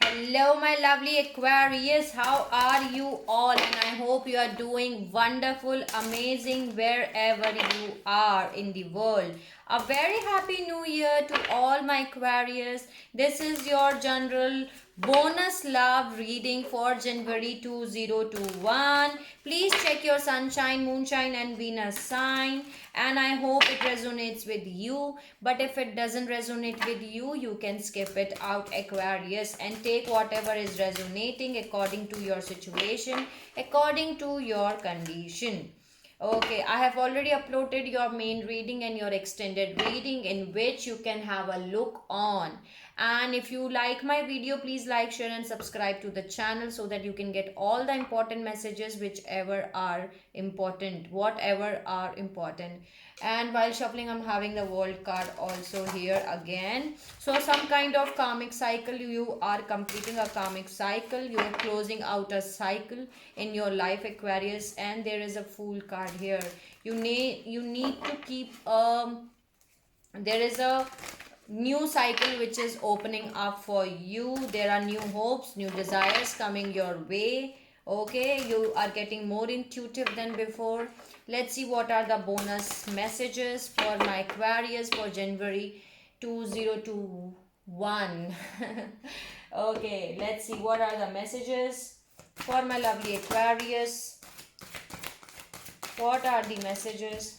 Hello, my lovely Aquarius. How are you all? And I hope you are doing wonderful, amazing wherever you are in the world. A very happy new year to all my Aquarius. This is your general bonus love reading for January 2021. Please check your sunshine, moonshine, and Venus sign. And I hope it resonates with you. But if it doesn't resonate with you, you can skip it out, Aquarius, and take whatever is resonating according to your situation, according to your condition. Okay, I have already uploaded your main reading and your extended reading in which you can have a look on. And if you like my video, please like, share and subscribe to the channel so that you can get all the important messages whichever are important, whatever are important. And while shuffling, I'm having the world card also here again. So some kind of karmic cycle, you are completing a karmic cycle, you are closing out a cycle in your life, Aquarius. And there is a fool card here. You need to keep there is a new cycle which is opening up for you. There are new hopes, new desires coming your way. Okay, you are getting more intuitive than before. Let's see what are the bonus messages for my Aquarius for January 2021. Okay, let's see what are the messages for my lovely Aquarius. What are the messages?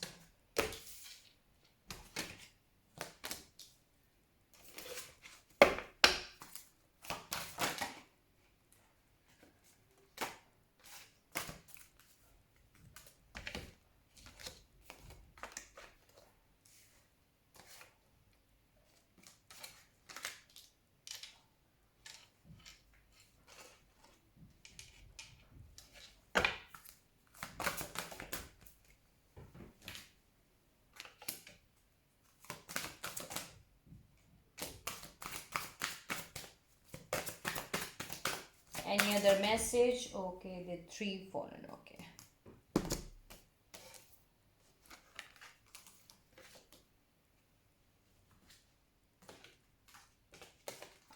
Any other message? Okay, the three fallen. Okay.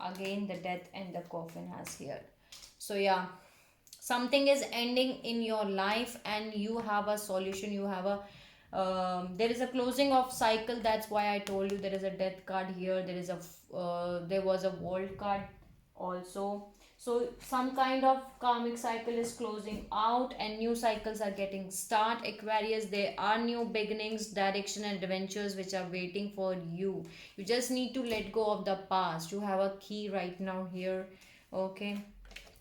Again, the death and the coffin has here. So yeah, something is ending in your life and you have a solution. You have a there is a closing of cycle. That's why I told you there is a death card here. There is a there was a world card also. So some kind of karmic cycle is closing out and new cycles are getting start, Aquarius. There are new beginnings, direction and adventures which are waiting for you. You just need to let go of the past. You have a key right now here. Okay,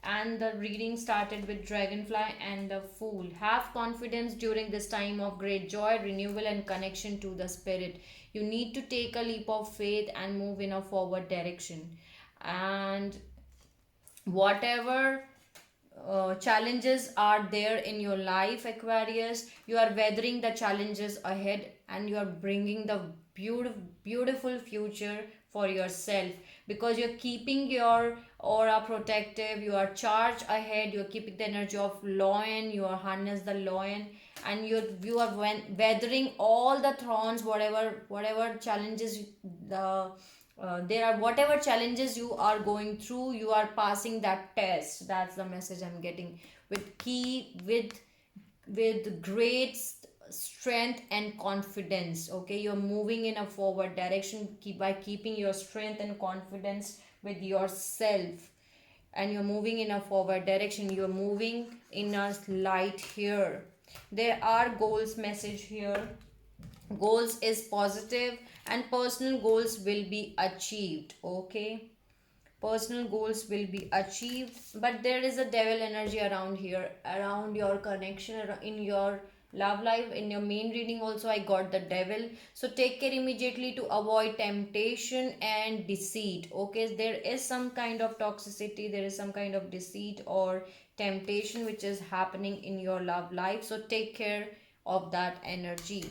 and the reading started with dragonfly and the fool. Have confidence during this time of great joy, renewal and connection to the spirit. You need to take a leap of faith and move in a forward direction. And whatever challenges are there in your life, Aquarius, you are weathering the challenges ahead and you are bringing the beautiful future for yourself, because you're keeping your aura protective. You are charged ahead. You're keeping the energy of lion. You are harness the lion, and you are weathering all the thorns, whatever challenges the there are, whatever challenges you are going through, you are passing that test. That's the message I'm getting. With key with great strength and confidence. Okay, you're moving in a forward direction, by keeping your strength and confidence with yourself, and you're moving in a forward direction. You're moving in a light here. There are goals message here. Goals is positive and personal goals will be achieved. Okay, personal goals will be achieved, but there is a devil energy around here, around your connection, in your love life. In your main reading also I got the devil. So take care immediately to avoid temptation and deceit. Okay, there is some kind of toxicity, there is some kind of deceit or temptation which is happening in your love life. So take care of that energy.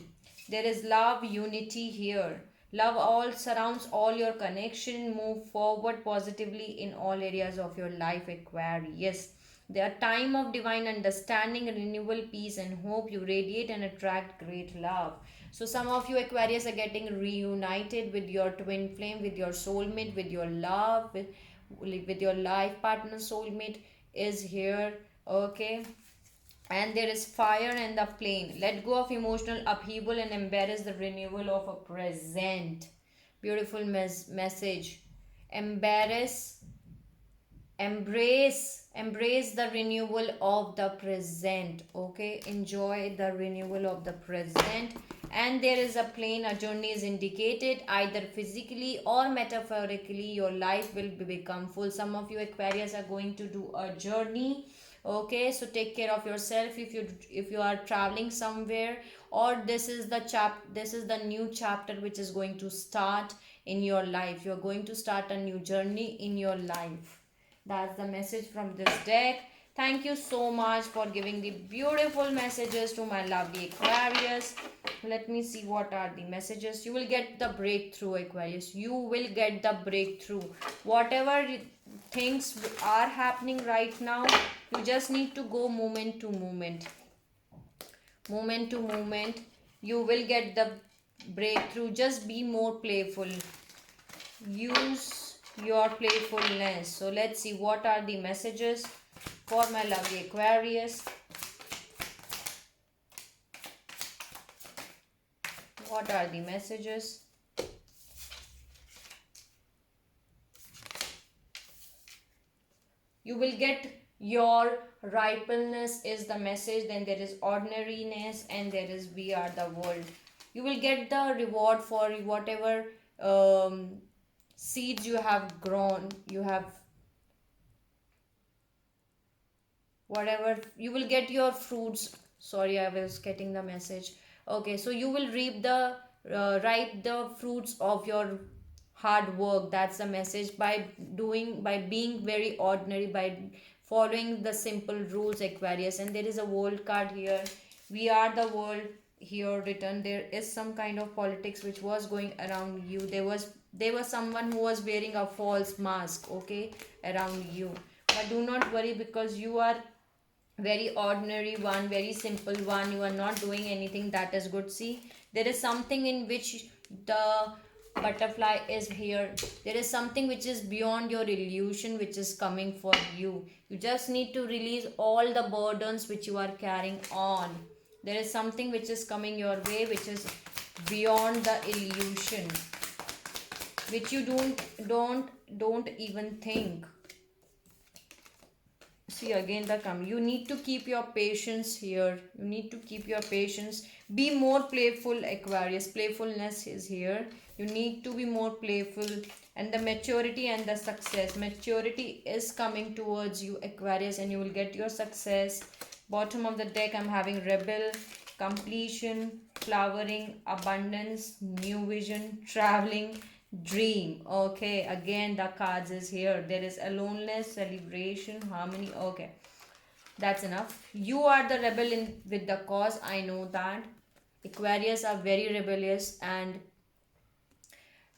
There is love, unity here. Love all surrounds all your connection. Move forward positively in all areas of your life, Aquarius. They are time of divine understanding, renewal, peace, and hope. You radiate and attract great love. So some of you Aquarius are getting reunited with your twin flame, with your soulmate, with your love, with with your life partner, soulmate is here. Okay, and there is fire and the plane. Let go of emotional upheaval and embrace the renewal of a present. Beautiful message. Embrace, embrace the renewal of the present. Okay, enjoy the renewal of the present. And there is a plane, a journey is indicated, either physically or metaphorically your life will become full. Some of you Aquarius are going to do a journey. Okay, so take care of yourself if you are traveling somewhere, or this is the new chapter which is going to start in your life. You are going to start a new journey in your life. That's the message from this deck. Thank you so much for giving the beautiful messages to my lovely Aquarius. Let me see what are the messages. You will get the breakthrough, Aquarius. You will get the breakthrough. Whatever things are happening right now, you just need to go moment to moment. Moment to moment. You will get the breakthrough. Just be more playful. Use your playfulness. So let's see what are the messages for my lovely Aquarius. What are the messages? You will get your ripeness is the message. Then there is ordinariness, and there is we are the world. You will get the reward for whatever seeds you have grown. You have whatever, you will get your fruits. Sorry, I was getting the message. Okay, so you will reap the ripe the fruits of your hard work. That's the message. By being very ordinary, by following the simple rules, Aquarius. And there is a world card here. We are the world here written. There is some kind of politics which was going around you. There was someone who was wearing a false mask, okay, around you. But do not worry, because you are very ordinary one, very simple one. You are not doing anything that is good. See, there is something in which the butterfly is here. There is something which is beyond your illusion which is coming for you. You just need to release all the burdens which you are carrying on. There is something which is coming your way which is beyond the illusion, which you don't even think. See, again the come. You need to keep your patience here. You need to keep your patience. Be more playful, Aquarius. Playfulness is here. You need to be more playful. And the maturity and the success. Maturity is coming towards you, Aquarius, and you will get your success. Bottom of the deck, I'm having rebel, completion, flowering, abundance, new vision, traveling, dream. Okay, again the cards is here. There is aloneness, celebration, harmony. Okay, that's enough. You are the rebel in with the cause. I know that Aquarius are very rebellious, and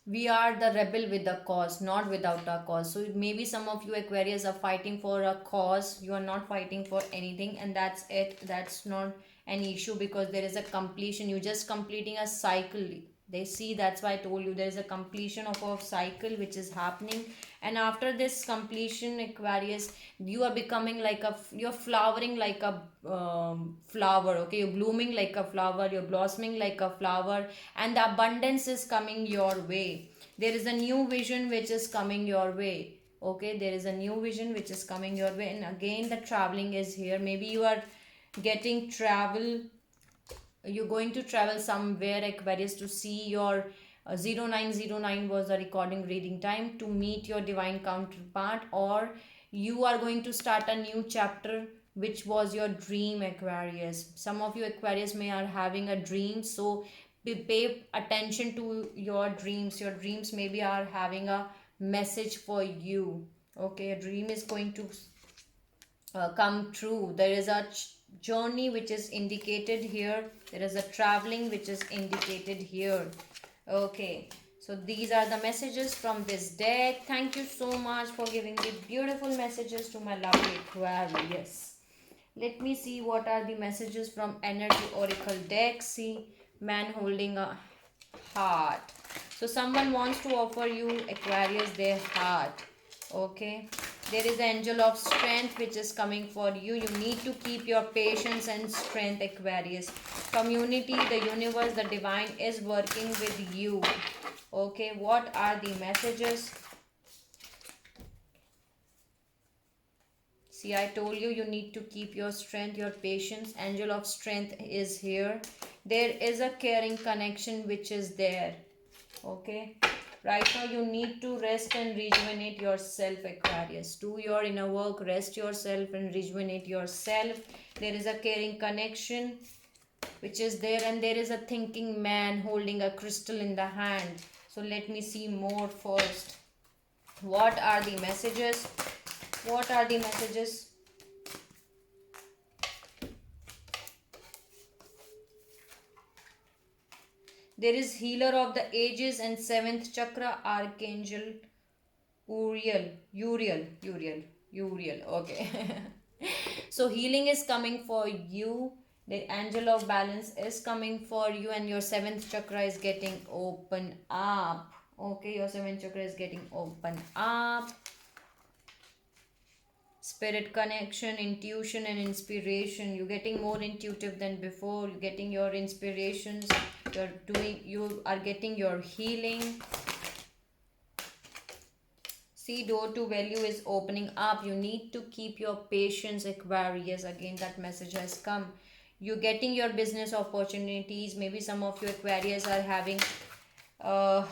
we are the rebel with the cause, not without a cause. So maybe some of you Aquarius are fighting for a cause. You are not fighting for anything, and that's it. That's not an issue, because there is a completion. You're just completing a cycle. They see, that's why I told you there is a completion of a cycle which is happening. And after this completion, Aquarius, you are becoming like you're flowering like a flower. Okay, you're blooming like a flower, you're blossoming like a flower, and the abundance is coming your way. There is a new vision which is coming your way. Okay, there is a new vision which is coming your way. And again the traveling is here. Maybe you are getting travel, you're going to travel somewhere, Aquarius, to see your 0909 was the recording reading time, to meet your divine counterpart, or you are going to start a new chapter which was your dream, Aquarius. Some of you Aquarius may are having a dream, so pay attention to your dreams. Your dreams maybe are having a message for you. Okay, a dream is going to come true. There is a journey which is indicated here. There is a traveling which is indicated here. Okay, so these are the messages from this deck. Thank you so much for giving the beautiful messages to my lovely Aquarius. Let me see what are the messages from Energy Oracle deck. See, man holding a heart. So someone wants to offer you, Aquarius, their heart. Okay, there is the angel of strength which is coming for you. You need to keep your patience and strength, Aquarius. Community, the universe, the divine is working with you. Okay, what are the messages? See, I told you, you need to keep your strength, your patience. Angel of strength is here. There is a caring connection which is there. Okay, right now you need to rest and rejuvenate yourself, Aquarius. Do your inner work, rest yourself and rejuvenate yourself. There is a caring connection which is there, and there is a thinking man holding a crystal in the hand. So let me see more first. What are the messages? What are the messages? There is healer of the ages and seventh chakra, Archangel Uriel. Okay. So healing is coming for you. The angel of balance is coming for you, and your seventh chakra is getting open up. Okay, your seventh chakra is getting open up. Spirit connection, intuition, and inspiration. You're getting more intuitive than before. You're getting your inspirations. You are getting your healing. See, door to value is opening up. You need to keep your patience, Aquarius. Again, that message has come. You're getting your business opportunities. Maybe some of you Aquarius are having uh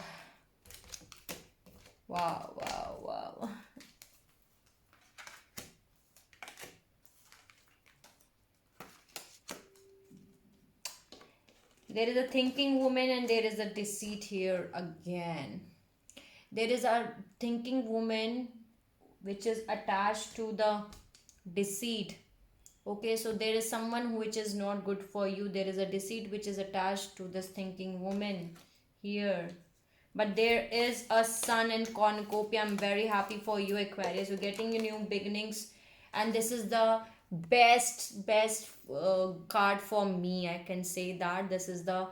wow. There is a thinking woman and there is a deceit here again. There is a thinking woman which is attached to the deceit. Okay, so there is someone which is not good for you. There is a deceit which is attached to this thinking woman here. But there is a sun and cornucopia. I'm very happy for you, Aquarius. You're getting your new beginnings, and this is the best card for me. I can say that this is the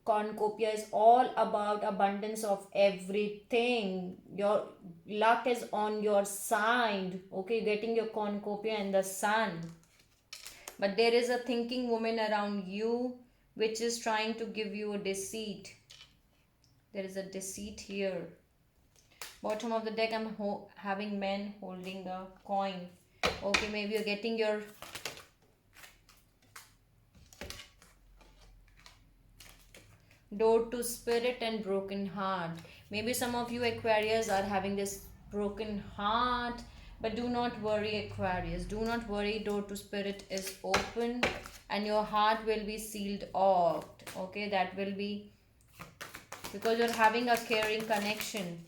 cornucopia is all about abundance of everything. Your luck is on your side. Okay, getting your cornucopia and the sun. But there is a thinking woman around you which is trying to give you a deceit. There is a deceit here. Bottom of the deck, I'm having men holding a coin. Okay, maybe you're getting your door to spirit and broken heart. Maybe some of you Aquarius are having this broken heart, but do not worry, Aquarius. Do not worry. Door to spirit is open and your heart will be sealed off. Okay, that will be because you're having a caring connection.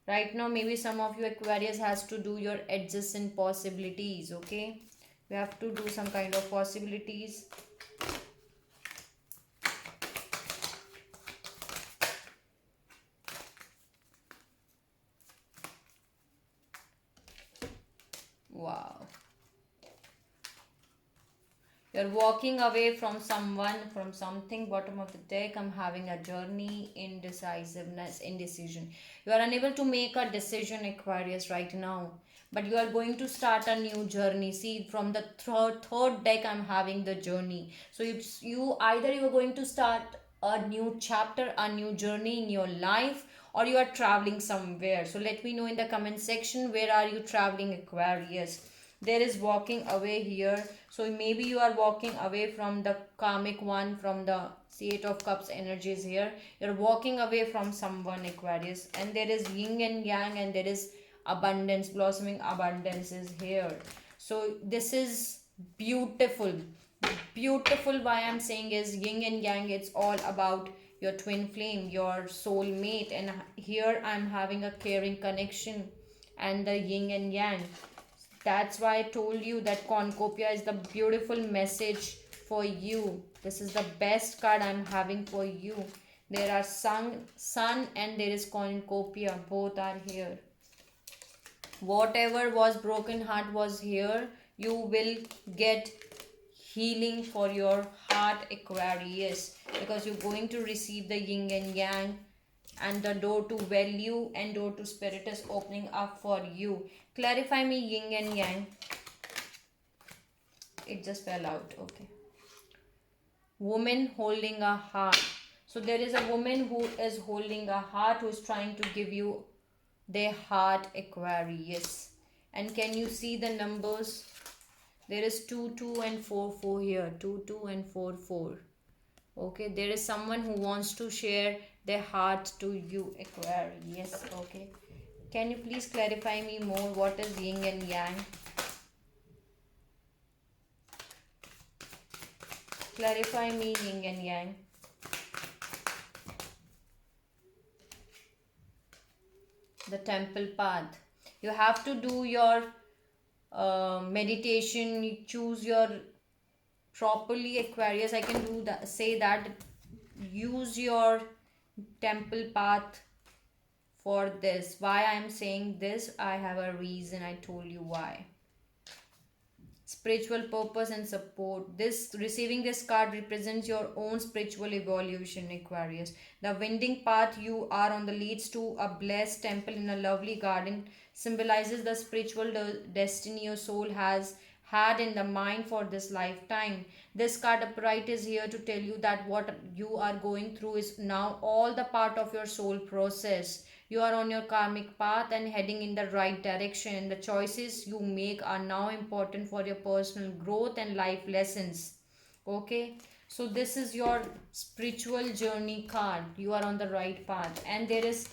Right now, maybe some of you Aquarius has to do your adjacent possibilities. Okay, you have to do some kind of possibilities. Wow. You're walking away from someone, from something. Bottom of the deck, I'm having a journey, indecisiveness, indecision. You are unable to make a decision, Aquarius, right now. But you are going to start a new journey. See, from the third deck, I'm having the journey. So you either you are going to start a new chapter, a new journey in your life, or you are traveling somewhere. So let me know in the comment section, where are you traveling, Aquarius? There is walking away here. So maybe you are walking away from the karmic one, from the Eight of Cups energies here. You're walking away from someone, Aquarius, and there is yin and yang, and there is abundance, blossoming abundance is here. So this is beautiful. Beautiful, why I'm saying is yin and yang, it's all about your twin flame, your soul mate. And here I'm having a caring connection and the yin and yang. That's why I told you that cornucopia is the beautiful message for you. This is the best card I'm having for you. There are sun and there is cornucopia. Both are here. Whatever was broken heart was here. You will get healing for your heart, Aquarius, because you're going to receive the yin and yang, and the door to value and door to spirit is opening up for you. Clarify me yin and yang. It just fell out. Okay. Woman holding a heart. So there is a woman who is holding a heart, who is trying to give you their heart, Aquarius. And can you see the numbers? There is 2 2 and 4 4 here. 2 2 and 4 4. Okay, there is someone who wants to share their heart to you, Aquarius. Okay, can you please clarify me more? What is yin and yang? Clarify me yin and yang. The temple path. You have to do your meditation. You choose your properly, Aquarius. I can do that. Say that. Use your temple path for this. Why I am saying this? I have a reason. I told you why. Spiritual purpose and support. This receiving this card represents your own spiritual evolution, Aquarius. The winding path you are on the leads to a blessed temple in a lovely garden symbolizes the spiritual destiny your soul has had in the mind for this lifetime. This card upright is here to tell you that what you are going through is now all the part of your soul process. You are on your karmic path and heading in the right direction. The choices you make are now important for your personal growth and life lessons. Okay, so this is your spiritual journey card. You are on the right path, and there is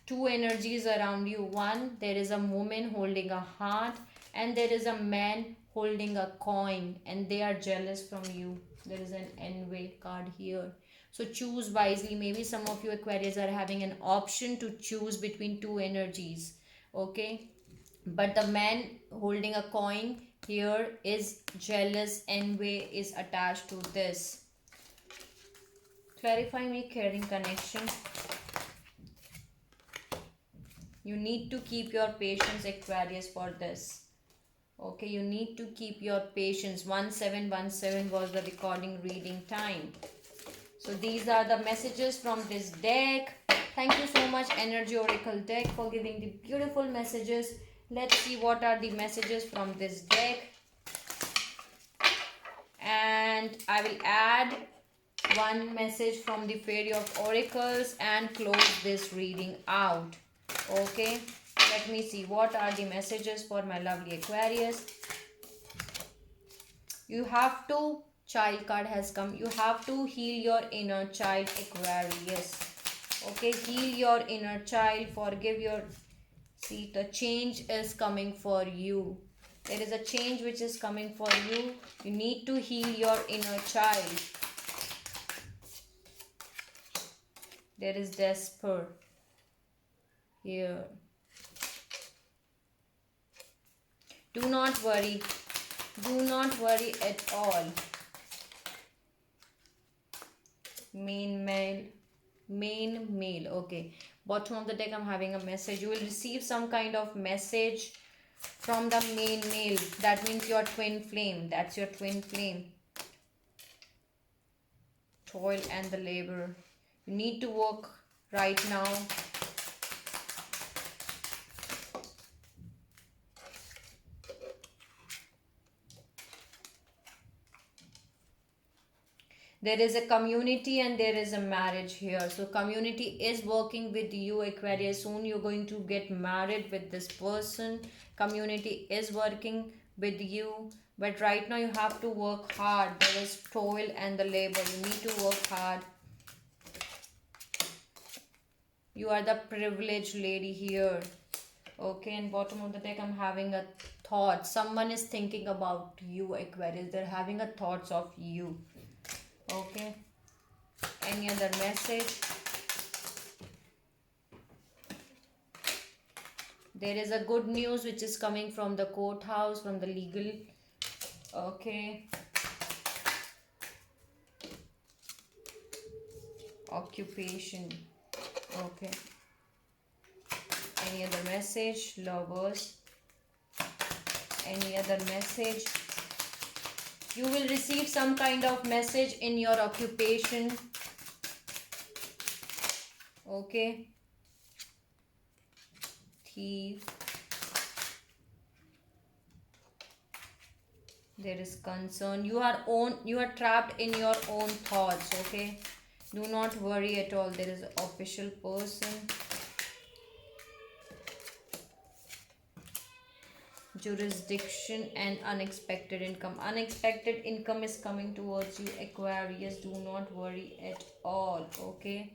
two energies around you. One, there is a woman holding a heart, and there is a man holding a coin, and they are jealous from you. There is an envy card here. So choose wisely. Maybe some of you Aquarius are having an option to choose between two energies. Okay, but the man holding a coin here is jealous. Envy is attached to this. Clarify me caring connection. You need to keep your patience, Aquarius, for this. Okay, you need to keep your patience. 1717 was the recording reading time. So these are the messages from this deck. Thank you so much, Energy Oracle deck, for giving the beautiful messages. Let's see what are the messages from this deck. And I will add one message from the Fairy of Oracles and close this reading out. Okay, let me see what are the messages for my lovely Aquarius. You have to, child card has come, you have to heal your inner child, Aquarius. Okay, heal your inner child, forgive your, see, the change is coming for you. There is a change which is coming for you. You need to heal your inner child. There is despair here. Do not worry. Do not worry at all. Main mail. Okay. Bottom of the deck, I'm having a message. You will receive some kind of message from the main mail. That means your twin flame. That's your twin flame. Toil and the labor. You need to work right now. There is a community and there is a marriage here. So community is working with you, Aquarius. Soon you're going to get married with this person. Community is working with you. But right now you have to work hard. There is toil and the labor. You need to work hard. You are the privileged lady here. Okay, and bottom of the deck, I'm having a thought. Someone is thinking about you, Aquarius. They're having a thoughts of you. Okay, any other message? There is a good news which is coming from the courthouse, from the legal. Okay, occupation. Okay, any other message? Lovers. Any other message? You will receive some kind of message in your occupation. Okay, thief. There is concern. You are trapped in your own thoughts. Okay, do not worry at all. There is an official person. Jurisdiction and unexpected income. Unexpected income is coming towards you, Aquarius. Do not worry at all. Okay,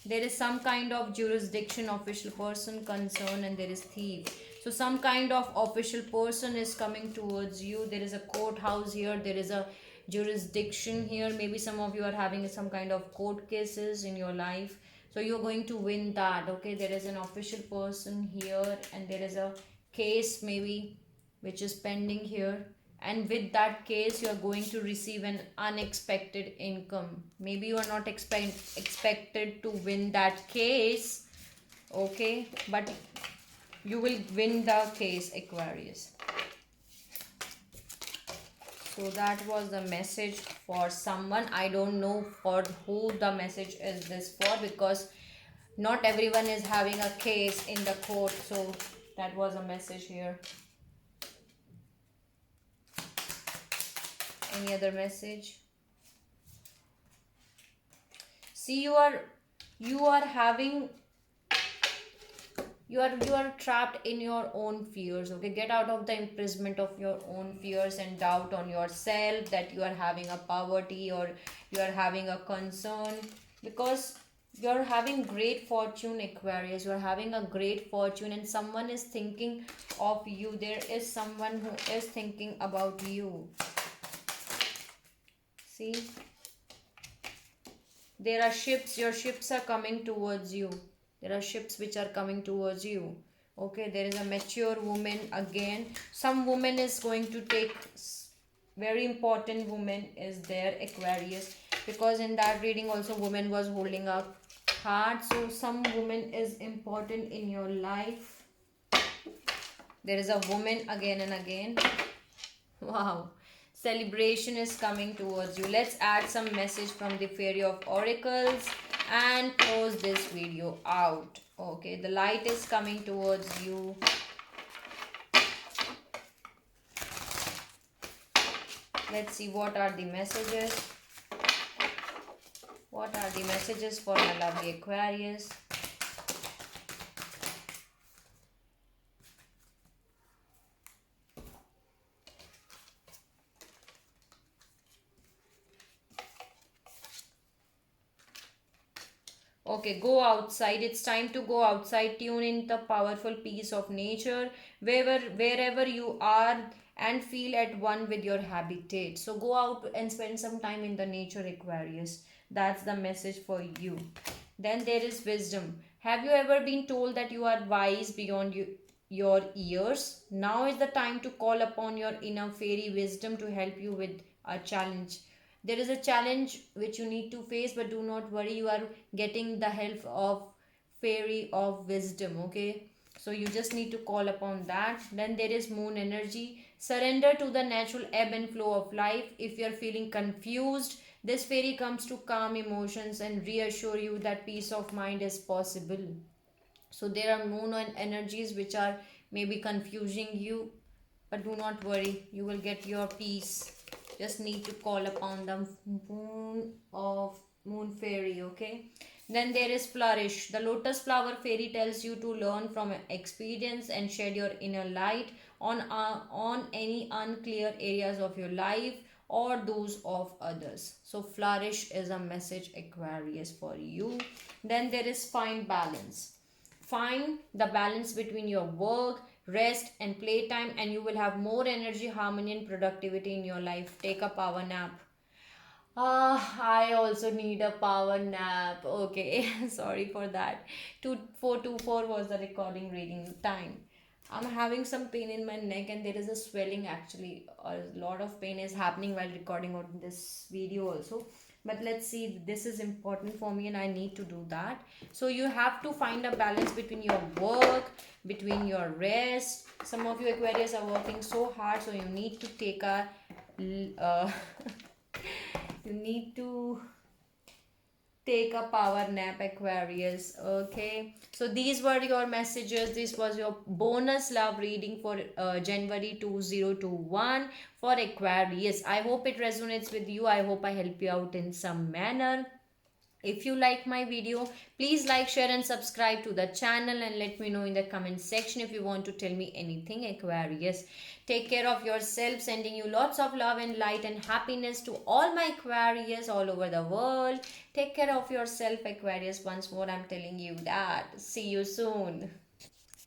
there is some kind of jurisdiction, official person, concern, and there is thief. So some kind of official person is coming towards you. There is a courthouse here, there is a jurisdiction here. Maybe some of you are having some kind of court cases in your life, so you're going to win that. Okay, there is an official person here, and there is a case maybe which is pending here, and with that case you are going to receive an unexpected income. Maybe you are not expected to win that case. Okay, but you will win the case, Aquarius. So that was the message for someone. I don't know for who the message is this for, because not everyone is having a case in the court. So that was a message here. Any other message? See, you are having, you are trapped in your own fears. Okay, get out of the imprisonment of your own fears and doubt on yourself, that you are having a poverty or you are having a concern, because you're having great fortune, Aquarius. You're having a great fortune, and someone is thinking of you. There is someone who is thinking about you. See, there are ships, your ships are coming towards you. There are ships which are coming towards you. Okay, there is a mature woman again. Some woman is going to take, very important woman is there, Aquarius, because in that reading also woman was holding up heart. So some woman is important in your life. There is a woman again and again. Wow, celebration is coming towards you. Let's add some message from the Fairy of Oracles and close this video out. Okay, the light is coming towards you. Let's see what are the messages. What are the messages for my lovely Aquarius? Okay, go outside. It's time to go outside. Tune in the powerful peace of nature wherever you are, and feel at one with your habitat. So go out and spend some time in the nature, Aquarius. That's the message for you. Then there is wisdom. Have you ever been told that you are wise beyond your years? Now is the time to call upon your inner fairy wisdom to help you with a challenge. There is a challenge which you need to face, but do not worry, you are getting the help of fairy of wisdom. Okay, so you just need to call upon that. Then there is moon energy. Surrender to the natural ebb and flow of life. If you are feeling confused, this fairy comes to calm emotions and reassure you that peace of mind is possible. So there are moon and energies which are maybe confusing you, but do not worry, you will get your peace. Just need to call upon the moon fairy. Okay, then there is flourish. The lotus flower fairy tells you to learn from experience and shed your inner light on any unclear areas of your life or those of others. So flourish is a message, Aquarius, for you. Then there is find balance. Find the balance between your work, rest, and playtime, and you will have more energy, harmony, and productivity in your life. Take a power nap. I also need a power nap. Okay, sorry for that. 2424 was the recording reading time. I'm having some pain in my neck, and there is a swelling actually. A lot of pain is happening while recording on this video also. But let's see, this is important for me and I need to do that. So you have to find a balance between your work, between your rest. Some of you Aquarius are working so hard, so you need to take you need to Take a power nap, Aquarius. Okay, so these were your messages. This was your bonus love reading for January 2021 for Aquarius. I hope it resonates with you. I hope I help you out in some manner. If you like my video, please like, share and subscribe to the channel, and let me know in the comment section if you want to tell me anything, Aquarius. Take care of yourself, sending you lots of love and light and happiness to all my Aquarius all over the world. Take care of yourself, Aquarius. Once more I'm telling you that. See you soon.